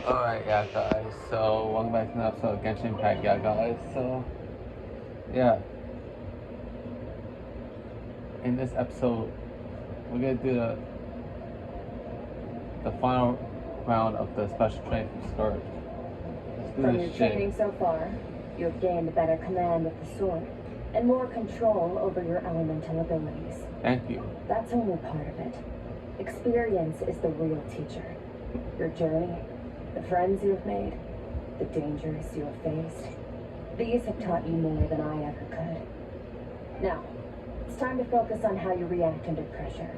Alright, yeah, guys. So, welcome back to an episode of Genshin Impact, yeah, guys. So, yeah. In this episode, we're gonna do the final round of the special training from Skirk. Let's do From this your shit. training so far, you have gained better command with the sword and more control over your elemental abilities. Thank you. That's only part of it. Experience is the real teacher. Your journey, the friends you have made, the dangers you have faced. These have taught you more than I ever could. Now, it's time to focus on how you react under pressure.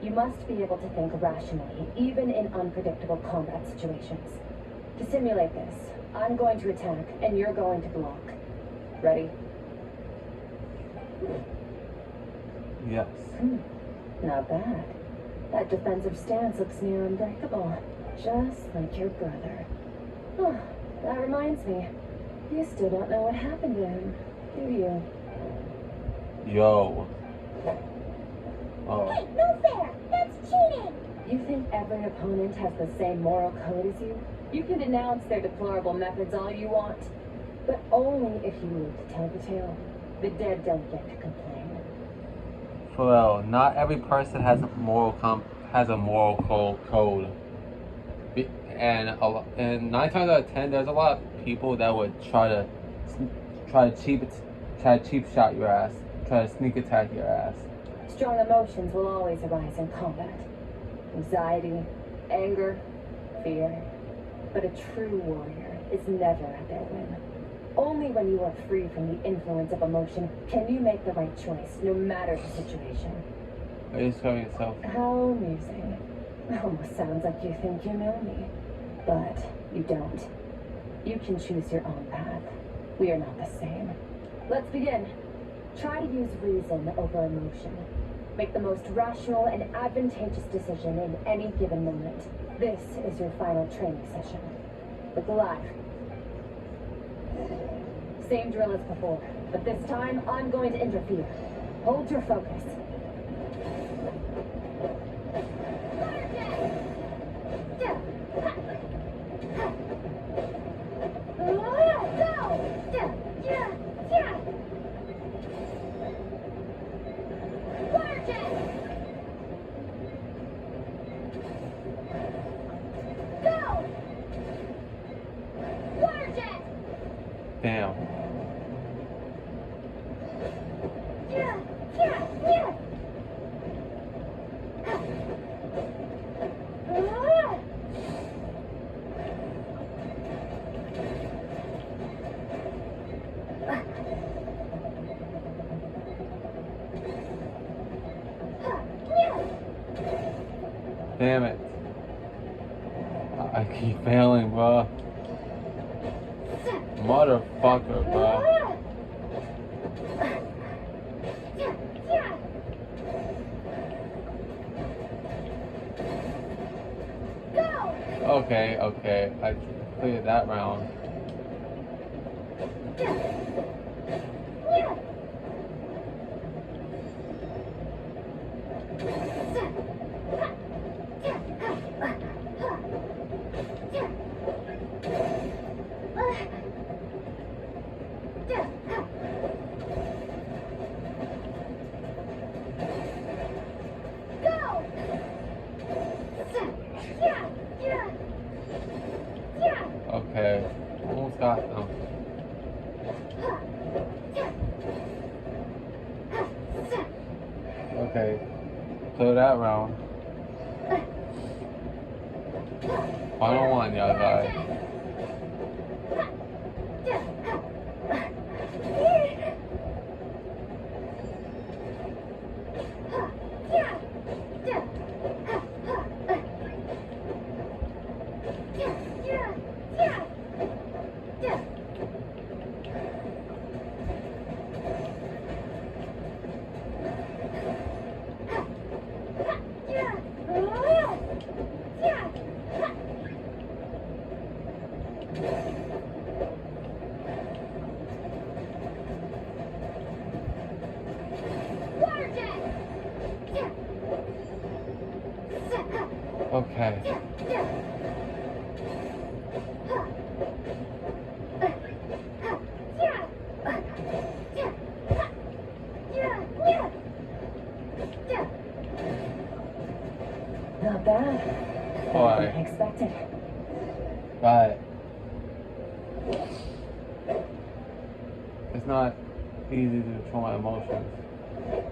You must be able to think rationally, even in unpredictable combat situations. To simulate this, I'm going to attack, and you're going to block. Ready? Yes. Not bad. That defensive stance looks near unbreakable, just like your brother. Oh, that reminds me. You still don't know what happened to him, do you? Yo. Oh. Hey, no fair! That's cheating! You think every opponent has the same moral code as you? You can denounce their deplorable methods all you want, but only if you live to tell the tale. The dead don't get to complain. Well, not every person has a moral code. And 9 times out of 10, there's a lot of people that would try to cheap shot your ass, try to sneak attack your ass. Strong emotions will always arise in combat. Anxiety, anger, fear. But a true warrior is never at their whim. Only when you are free from the influence of emotion can you make the right choice, no matter the situation. Are you showing yourself? How amusing. Almost sounds like you think you know me. But you don't. You can choose your own path. We are not the same. Let's begin. Try to use reason over emotion. Make the most rational and advantageous decision in any given moment. This is your final training session. Look alive. Same drill as before, but this time I'm going to interfere. Hold your focus. Damn. Damn it. I keep failing, bro. Motherfucker, bro. Okay. I cleared that round. Okay, almost got them. Okay, clear that round. Final one, y'all guys. Right. Expected. But it's not easy to control my emotions.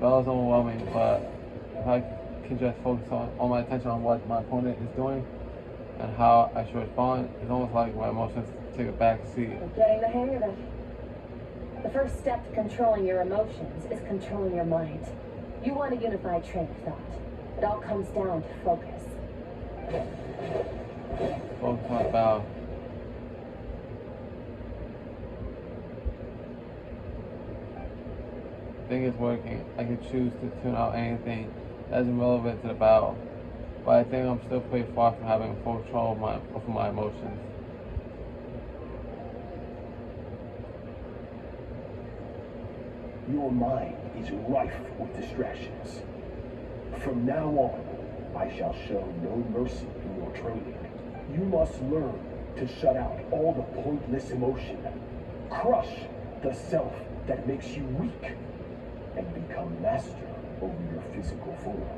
Battle's overwhelming, but if I can just focus on all my attention on what my opponent is doing and how I should respond, it's almost like my emotions take a back seat. You're getting the hang of it. The first step to controlling your emotions is controlling your mind. You want a unified train of thought. It all comes down to focus. Focus on my battle. Thing is working. I can choose to tune out anything that isn't relevant to the battle, but I think I'm still pretty far from having full control over my emotions. Your mind is rife with distractions. From now on, I shall show no mercy in your training. You must learn to shut out all the pointless emotion, crush the self that makes you weak, and become master over your physical form.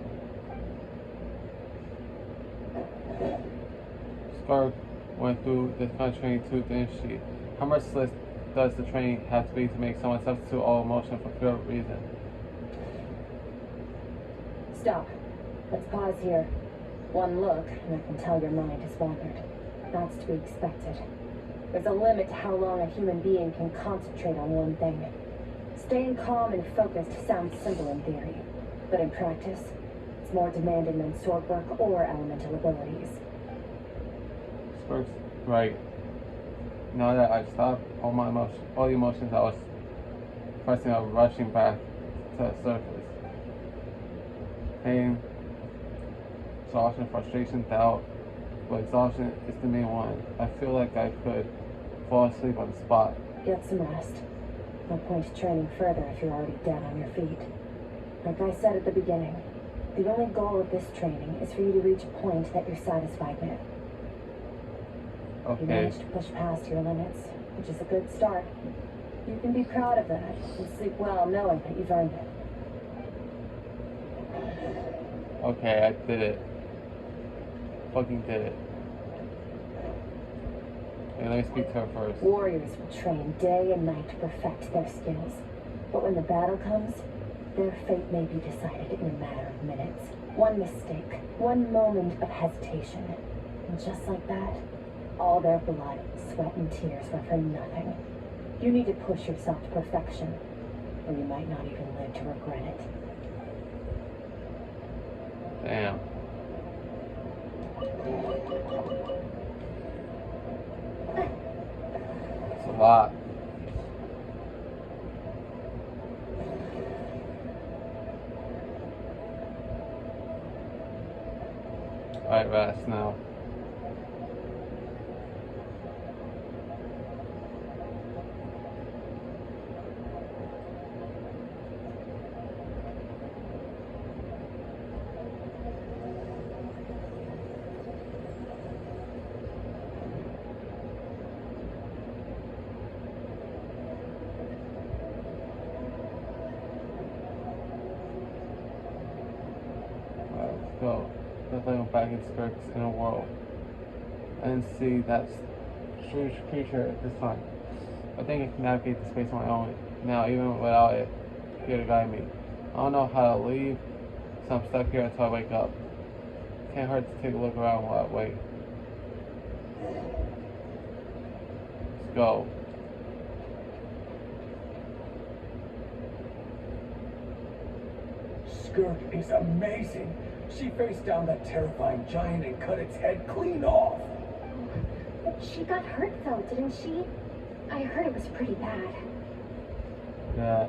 Skirk went through this kind of training too, didn't she? How much does the training have to be to make someone substitute all emotion for pure reason? Stop. Let's pause here. One look, and I can tell your mind has wandered. That's to be expected. There's a limit to how long a human being can concentrate on one thing. Staying calm and focused sounds simple in theory, but in practice, it's more demanding than sword work or elemental abilities. Skirk's right. Now that I've stopped all the emotions I was pressing up, rushing back to the surface. Pain, exhaustion, frustration, doubt, but exhaustion is the main one. I feel like I could fall asleep on the spot. Get some rest. No point training further if you're already dead on your feet. Like I said at the beginning, the only goal of this training is for you to reach a point that you're satisfied with. You Okay. managed to push past your limits, which is a good start. You can be proud of that and sleep well knowing that you've earned it. Okay, I did it. Fucking did it. Okay, let me speak to her first. Warriors will train day and night to perfect their skills. But when the battle comes, their fate may be decided in a matter of minutes. One mistake, one moment of hesitation. And just like that, all their blood, sweat, and tears were for nothing. You need to push yourself to perfection, or you might not even live to regret it. Damn. It's a lot. Alright, rest now. Let's go. Let's go back in Skirk's inner world. I didn't see that strange creature this time. I think I can navigate the space on my own now, even without it here to guide me. I don't know how to leave, so I'm stuck here until I wake up. Can't hurt to take a look around while I wait. Let's go. Skirk is amazing. She faced down that terrifying giant and cut its head clean off. She got hurt though, didn't she? I heard it was pretty bad. Yeah.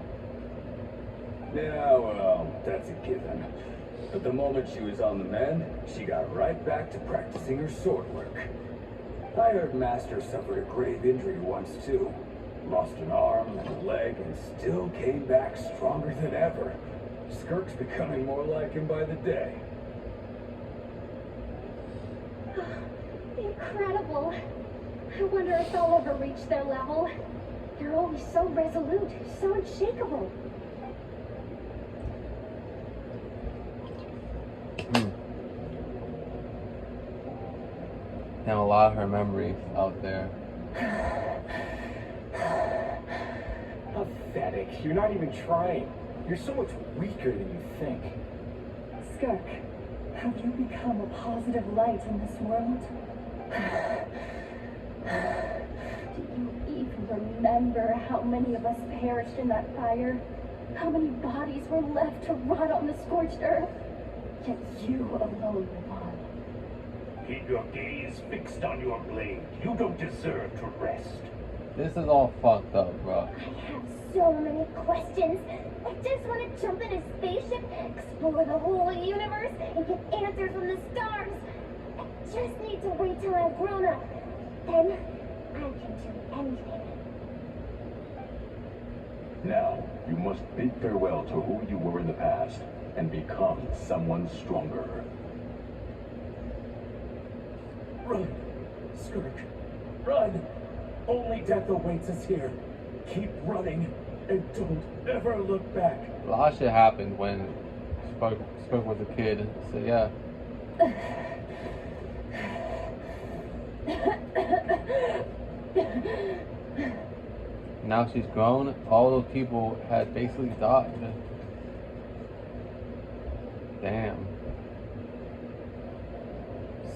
Yeah, well, that's a given. But the moment she was on the mend, she got right back to practicing her sword work. I heard Master suffered a grave injury once too. Lost an arm and a leg and still came back stronger than ever. Skirk's becoming more like him by the day. Incredible. I wonder if I'll ever reach their level. They're always so resolute, so unshakable. And a lot of her memories out there. Pathetic. You're not even trying. You're so much weaker than you think. Skirk, have you become a positive light in this world? Do you even remember how many of us perished in that fire? How many bodies were left to rot on the scorched earth? Yet you alone won. Keep your gaze fixed on your blade. You don't deserve to rest. This is all fucked up, bro. I have so many questions. I just want to jump in a spaceship, explore the whole universe, and get answers from the stars. I just need to wait till I'm grown up. Then I can do anything. Now, you must bid farewell to who you were in the past and become someone stronger. Run, Skirk, run! Only death awaits us here. Keep running and don't ever look back. A lot of shit happened when Skirk was a kid. So yeah. Now she's grown. All those people had basically died. Damn.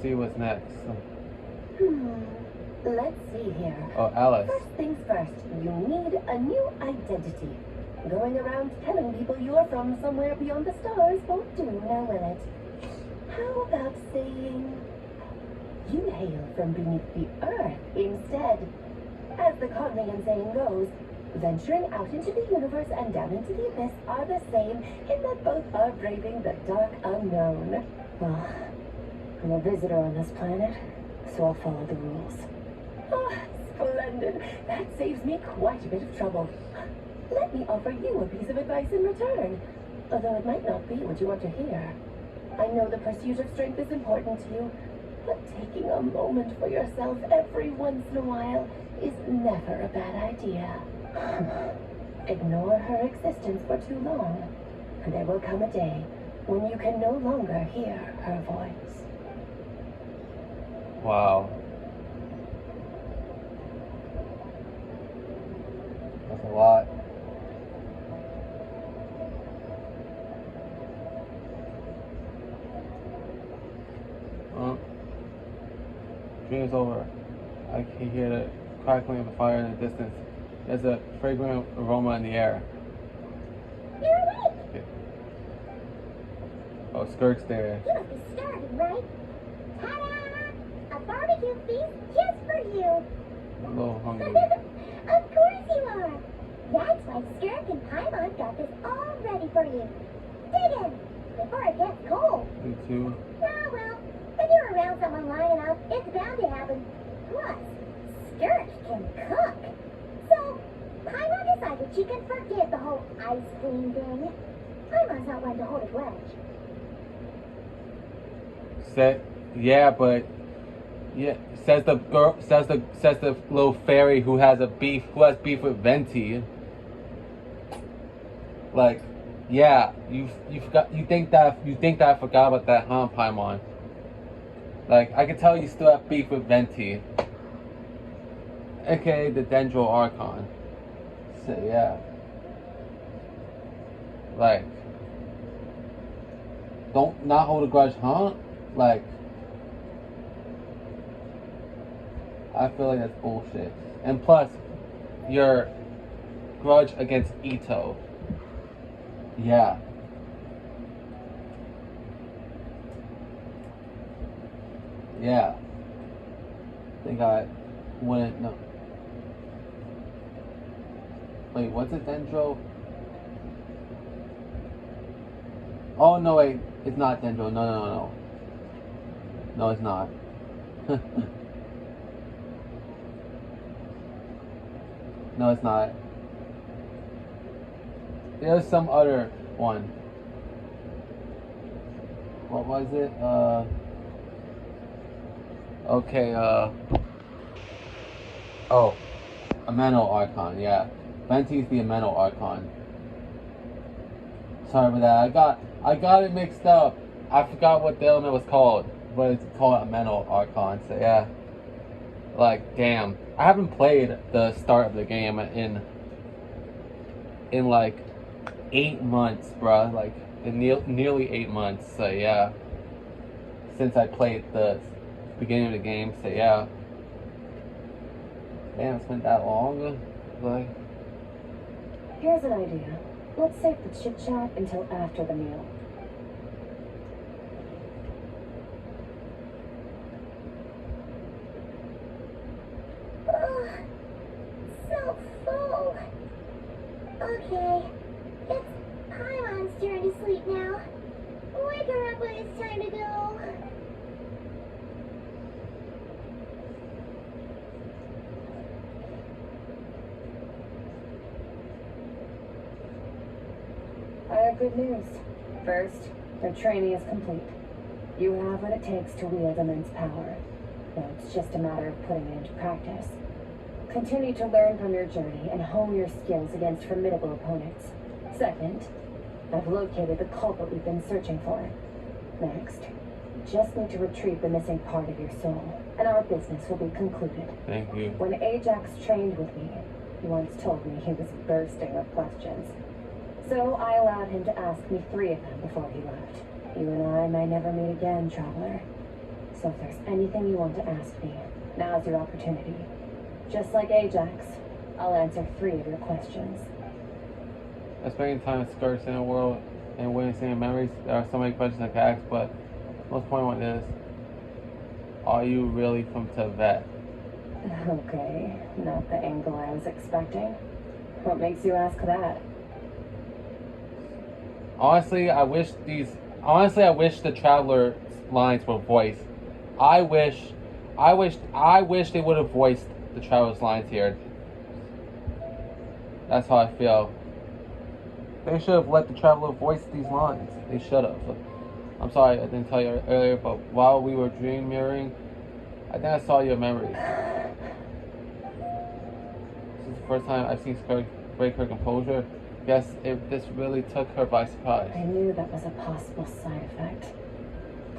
See what's next. Let's see here. Oh, Alice. First things first, you need a new identity. Going around telling people you're from somewhere beyond the stars won't do, now will it? How about saying you hail from beneath the earth instead? As the Conlean saying goes, venturing out into the universe and down into the abyss are the same in that both are braving the dark unknown. Well, I'm a visitor on this planet, so I'll follow the rules. Oh, splendid. That saves me quite a bit of trouble. Let me offer you a piece of advice in return, although it might not be what you want to hear. I know the pursuit of strength is important to you, but taking a moment for yourself every once in a while is never a bad idea. Ignore her existence for too long, and there will come a day when you can no longer hear her voice. Wow. That's a lot. Dream is over. I can hear the crackling of the fire in the distance. There's a fragrant aroma in the air. You're awake! Okay. Oh, Skirk's there. You must be starving, right? Ta-da! A barbecue feast just for you! I'm a little hungry. Of course you are! That's why Skirk and Paimon got this all ready for you. Dig in! Before it gets cold. Me too. Ah, well, if you're around someone long enough, it's bound to happen. Plus, Skirk can cook. So, Paimon decided she can forget the whole ice cream thing. Paimon's not one to hold a grudge. Yeah, but yeah, says the little fairy who has beef with Venti. Like, yeah, you think that I forgot about that, huh, Paimon? Like, I can tell you still have beef with Venti, aka the Dendro Archon. So yeah, like, don't not hold a grudge, huh? Like, I feel like that's bullshit. And plus, your grudge against Ito. Yeah. Yeah. I think I wouldn't know. Wait, what's it, Dendro? Oh, no, wait. It's not Dendro. No. No, it's not. No, it's not. There's some other one. What was it? Okay, oh, Ameno Archon, yeah. Venti's the Ameno Archon. Sorry about that. I got it mixed up. I forgot what the element was called. what is called a mental archon. So yeah, like damn, I haven't played the start of the game in like 8 months, bruh. Like in nearly 8 months. So yeah, since I played the beginning of the game. So yeah, damn, it's been that long. Like, Here's an idea. Let's save the chit-chat until after the meal. Ugh, so full. Okay, it's Paimon's turn to sleep now. Wake her up when it's time to go. I have good news. First, their training is complete. You have what it takes to wield immense power. Now it's just a matter of putting it into practice. Continue to learn from your journey and hone your skills against formidable opponents. Second, I've located the culprit we've been searching for. Next, you just need to retrieve the missing part of your soul, and our business will be concluded. thank you. When Ajax trained with me, he once told me he was bursting with questions. So I allowed him to ask me 3 of them before he left. You and I may never meet again, traveler. So if there's anything you want to ask me, now's your opportunity. Just like Ajax, I'll answer 3 of your questions. I spend time with Skirks in the world and witnessing memories. There are so many questions I could ask, but most important one is, are you really from Tibet? Okay, not the angle I was expecting. What makes you ask that? Honestly, I wish the Traveler lines were voiced. I wish they would have voiced the Traveler's lines here. That's how I feel. They should have let the Traveler voice these lines. They should have. I'm sorry I didn't tell you earlier, but while we were dream mirroring, I think I saw your memories. This is the first time I've seen Skirk break her composure. Yes, this really took her by surprise. I knew that was a possible side effect.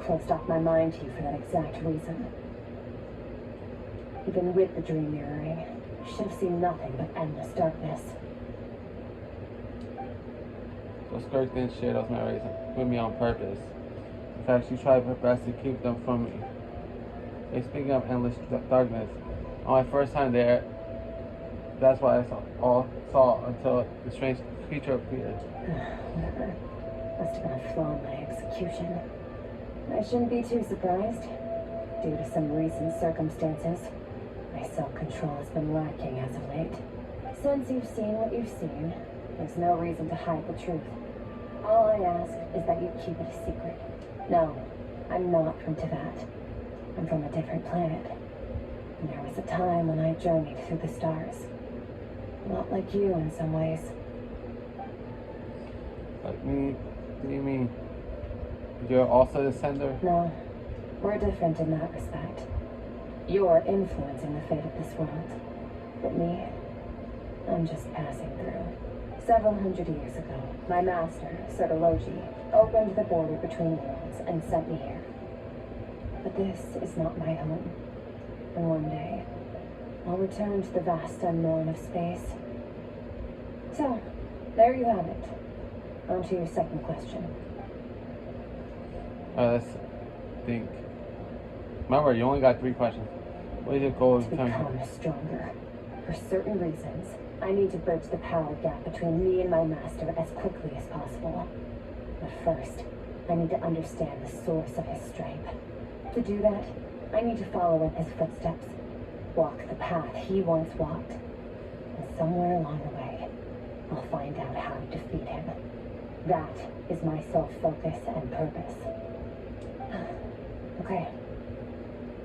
Closed off my mind to you for that exact reason. Even with the dream mirroring, you should have seen nothing but endless darkness. So Skirk didn't share those memories with me on purpose. In fact, she tried her best to keep them from me. And speaking of endless darkness, on my first time there, that's what I saw until the strange creature appeared. Whatever. Must have been a flaw in my execution. I shouldn't be too surprised. Due to some recent circumstances, my self-control has been lacking as of late. Since you've seen what you've seen, there's no reason to hide the truth. All I ask is that you keep it a secret. No, I'm not from Tibet. I'm from a different planet. And there was a time when I journeyed through the stars. A lot like you in some ways. Like me? What do you mean? You're also the sender? No, we're different in that respect. You're influencing the fate of this world. But me, I'm just passing through. Several hundred years ago, my master, Sirologi, opened the border between worlds and sent me here. But this is not my home. And one day, I'll return to the vast unknown of space. So, there you have it. On to your second question. Let's think. Remember, you only got 3 questions. What is your goal To of return? become stronger. For certain reasons, I need to bridge the power gap between me and my master as quickly as possible. But first, I need to understand the source of his strength. To do that, I need to follow in his footsteps. Walk the path he once walked. And somewhere along the way, I'll find out how to defeat him. That is my sole focus and purpose. Okay.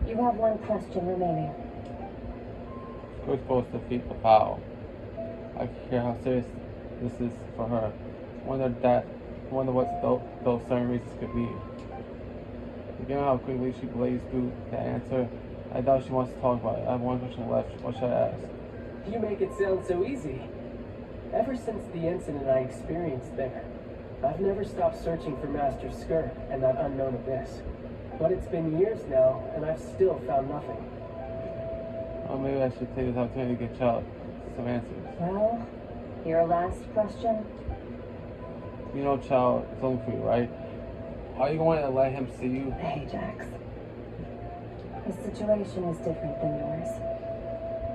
You have 1 question remaining. We're supposed to defeat the foul. I can hear how serious this is for her. Wonder what those certain reasons could be. Given how quickly she blazed through the answer, I doubt she wants to talk about it. I have 1 question left. What should I ask? You make it sound so easy. Ever since the incident I experienced there, I've never stopped searching for Master Skirk and that unknown abyss. But it's been years now, and I've still found nothing. Or maybe I should take this opportunity to get Child some answers. Well, your last question? You know Child is looking for you, right? Are you going to let him see you? Ajax. His situation is different than yours.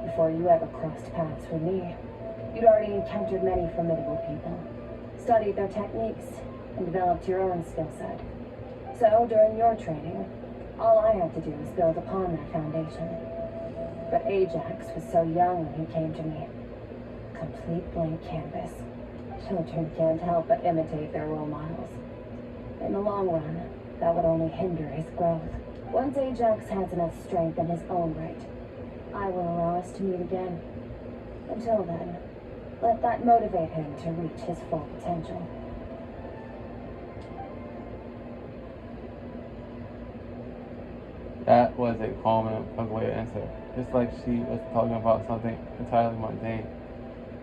Before you ever crossed paths with me, you'd already encountered many formidable people, studied their techniques, and developed your own skill set. So, during your training, all I had to do was build upon that foundation. But Ajax was so young when he came to me. Complete blank canvas. Children can't help but imitate their role models. In the long run, that would only hinder his growth. Once Ajax has enough strength in his own right, I will allow us to meet again. Until then, let that motivate him to reach his full potential. That was a calm and calculated answer. Just like she was talking about something entirely mundane.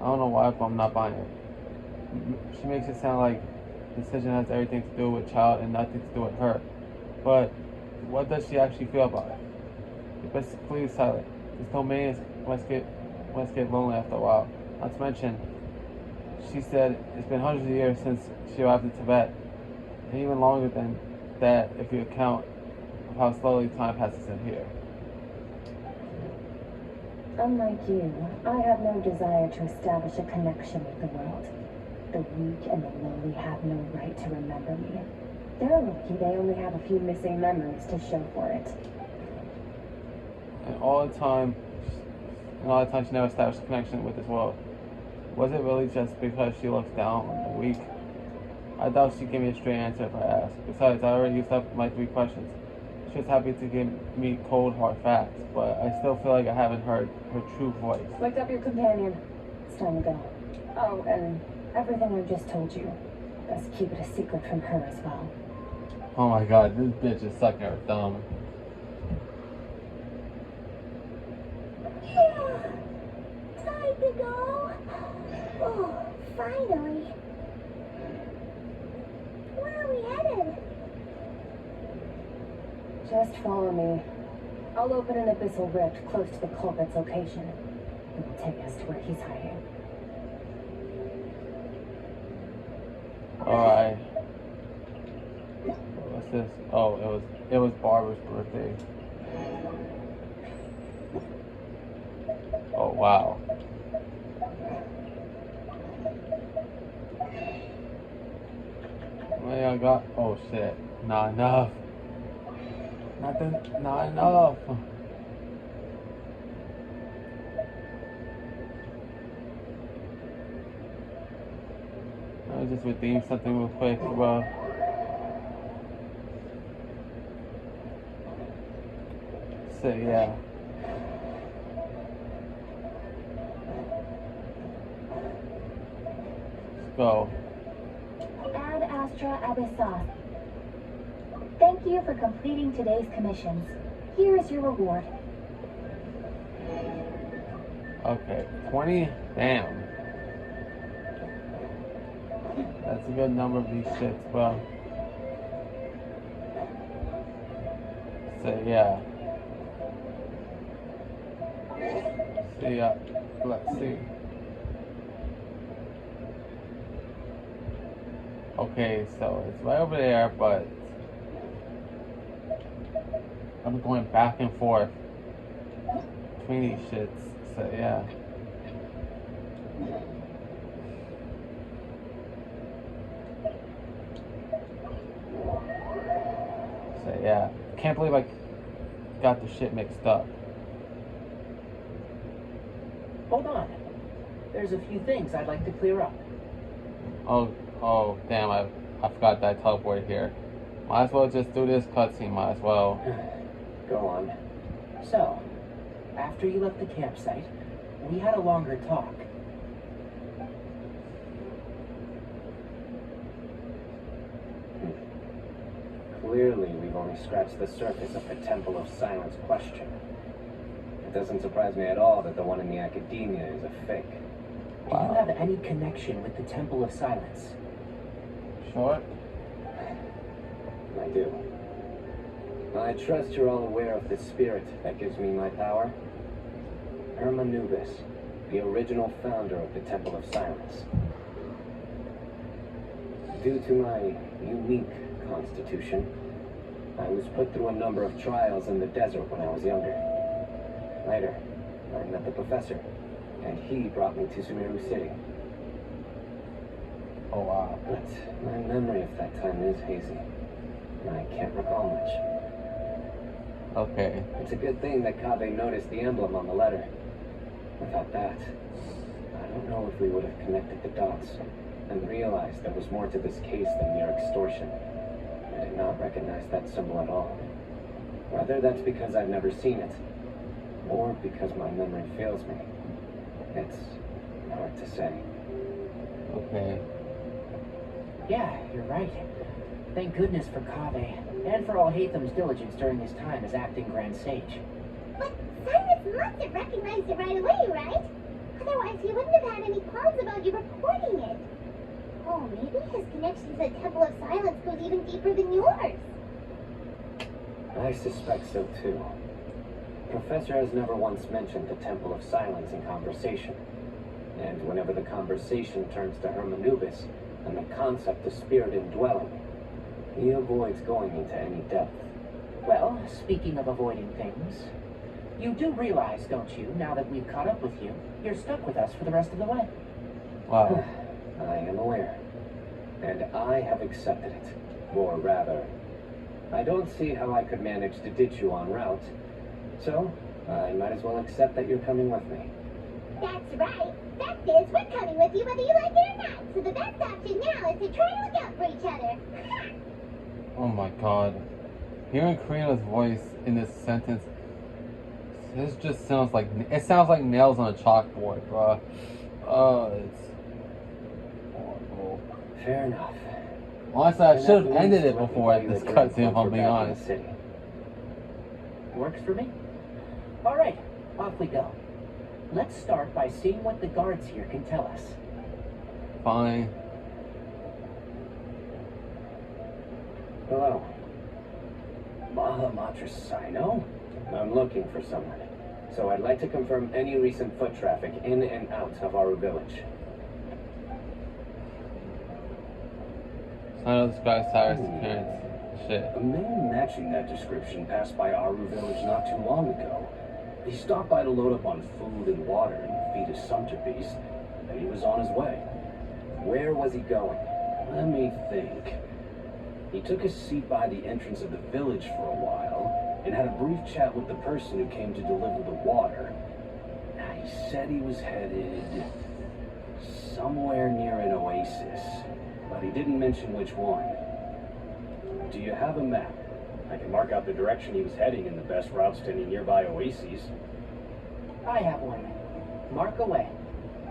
I don't know why, but I'm not buying it. She makes it sound like the decision has everything to do with Child and nothing to do with her. But what does she actually feel about it? It's basically silent. This domain must get lonely after a while. Not to mention, she said it's been hundreds of years since she arrived in Tibet, and even longer than that if you account of how slowly time passes in here. Unlike you, I have no desire to establish a connection with the world. The weak and the lowly have no right to remember me. They're lucky they only have a few missing memories to show for it. And all the time she never established a connection with this world. Was it really just because she looks down on the weak? I doubt she'd give me a straight answer if I asked. Besides, I already used up my 3 questions. She was happy to give me cold, hard facts, but I still feel like I haven't heard her true voice. Wake up your companion. It's time to go. Oh, and everything I've just told you, best keep it a secret from her as well. Oh my god, this bitch is sucking her thumb. Time to go. Oh, finally. Where are we headed? Just follow me. I'll open an abyssal rift close to the culprit's location. It will take us to where he's hiding. Alright. What's this? Oh, it was Barbara's birthday. Oh wow. What I got? Oh shit. Not enough. Not enough. Let me just redeem something real quick, bro. So yeah. Let's go. Ad Astra Abyssos. Thank you for completing today's commissions. Here is your reward. Okay, 20. Damn. That's a good number of these shits, bro. So yeah. See ya. Let's see. Okay, so it's right over there, but I'm going back and forth between these shits. So yeah. So yeah. Can't believe I got the shit mixed up. Hold on. There's a few things I'd like to clear up. Oh, damn, I forgot that I teleported here. Might as well just do this cutscene, might as well. Go on. So, after you left the campsite, we had a longer talk. Clearly, we've only scratched the surface of the Temple of Silence question. It doesn't surprise me at all that the one in the academia is a fake. Wow. Do you have any connection with the Temple of Silence? Sure. I do. I trust you're all aware of the spirit that gives me my power. Hermanubis, the original founder of the Temple of Silence. Due to my unique constitution, I was put through a number of trials in the desert when I was younger. Later, I met the professor, and he brought me to Sumeru City. Oh wow. But my memory of that time is hazy, and I can't recall much. Okay. It's a good thing that Kaveh noticed the emblem on the letter. Without that, I don't know if we would have connected the dots and realized there was more to this case than mere extortion. I did not recognize that symbol at all. Whether that's because I've never seen it, or because my memory fails me, it's hard to say. Okay. Yeah, you're right. Thank goodness for Kaveh, and for all Hatham's diligence during his time as acting Grand Sage. But Cyrus must have recognized it right away, right? Otherwise, he wouldn't have had any qualms about you reporting it. Oh, maybe his connection to the Temple of Silence goes even deeper than yours. I suspect so too. Professor has never once mentioned the Temple of Silence in conversation. And whenever the conversation turns to Hermanubis and the concept of spirit indwelling, he avoids going into any depth. Well, speaking of avoiding things, you do realize, don't you, now that we've caught up with you, you're stuck with us for the rest of the way. Wow. I am aware. And I have accepted it. Or rather, I don't see how I could manage to ditch you en route. So, I might as well accept that you're coming with me. That's right. Fact is, we're coming with you whether you like it or not. So the best option now is to try to look out for each other. Oh my god. Hearing Karina's voice in this sentence, this just sounds like nails on a chalkboard, bruh. It's horrible. Fair enough. Honestly, I should have ended it before this cutscene, if I'm being honest. Works for me. All right, off we go. Let's start by seeing what the guards here can tell us. Fine. Hello. Mahamatra Sino? I'm looking for someone. So I'd like to confirm any recent foot traffic in and out of our village. I know this guy's Cyrus' parents. Shit. A man matching that description passed by Aru village not too long ago. He stopped by to load up on food and water and feed his sumpter beast, and he was on his way. Where was he going? Let me think. He took a seat by the entrance of the village for a while, and had a brief chat with the person who came to deliver the water. He said he was headed somewhere near an oasis, but he didn't mention which one. Do you have a map? I can mark out the direction he was heading and the best routes to any nearby oases. I have one. Mark away.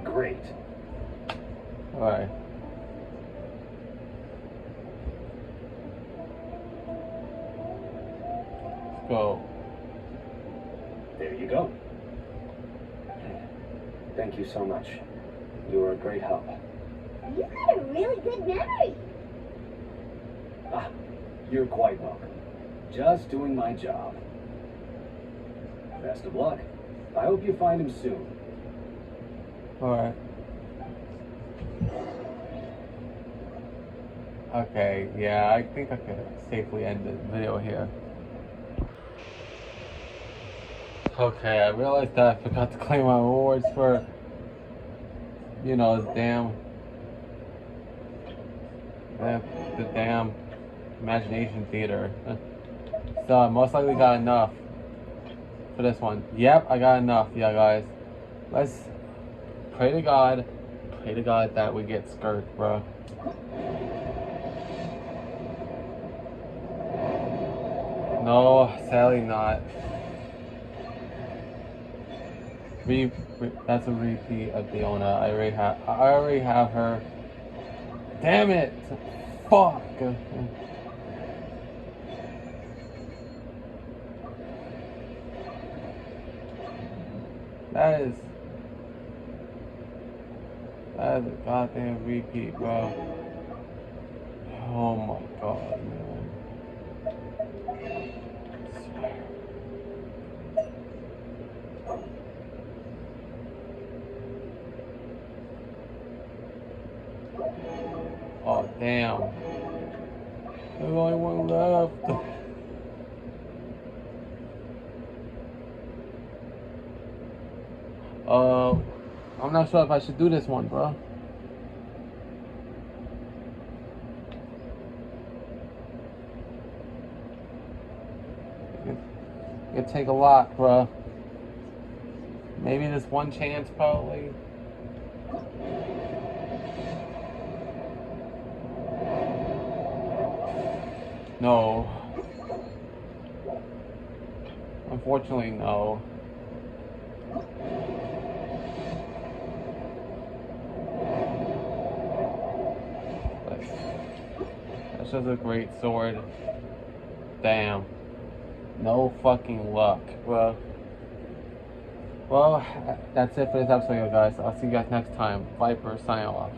Great. Alright. Let's go. There you go. Thank you so much. You were a great help. You've got a really good memory. Ah, you're quite welcome. Just doing my job. Best of luck. I hope you find him soon. Alright. Okay, yeah, I think I could safely end the video here. Okay, I realized that I forgot to claim my rewards for, you know, the damn imagination theater. So I most likely got enough for this one. Yep, I got enough. Yeah, guys. Let's pray to God that we get Skirk, bro. No, sadly not. That's a repeat of Diona. I already have her. Damn it! Fuck! That is a goddamn repeat, bro. Oh my god, man. Damn. There's only one left. I'm not sure if I should do this one, bro. It'd take a lot, bro. Maybe this one chance, probably. No. Unfortunately, no. That's just a great sword. Damn. No fucking luck, bro. Well, that's it for this episode, guys. I'll see you guys next time. Viper, sign off.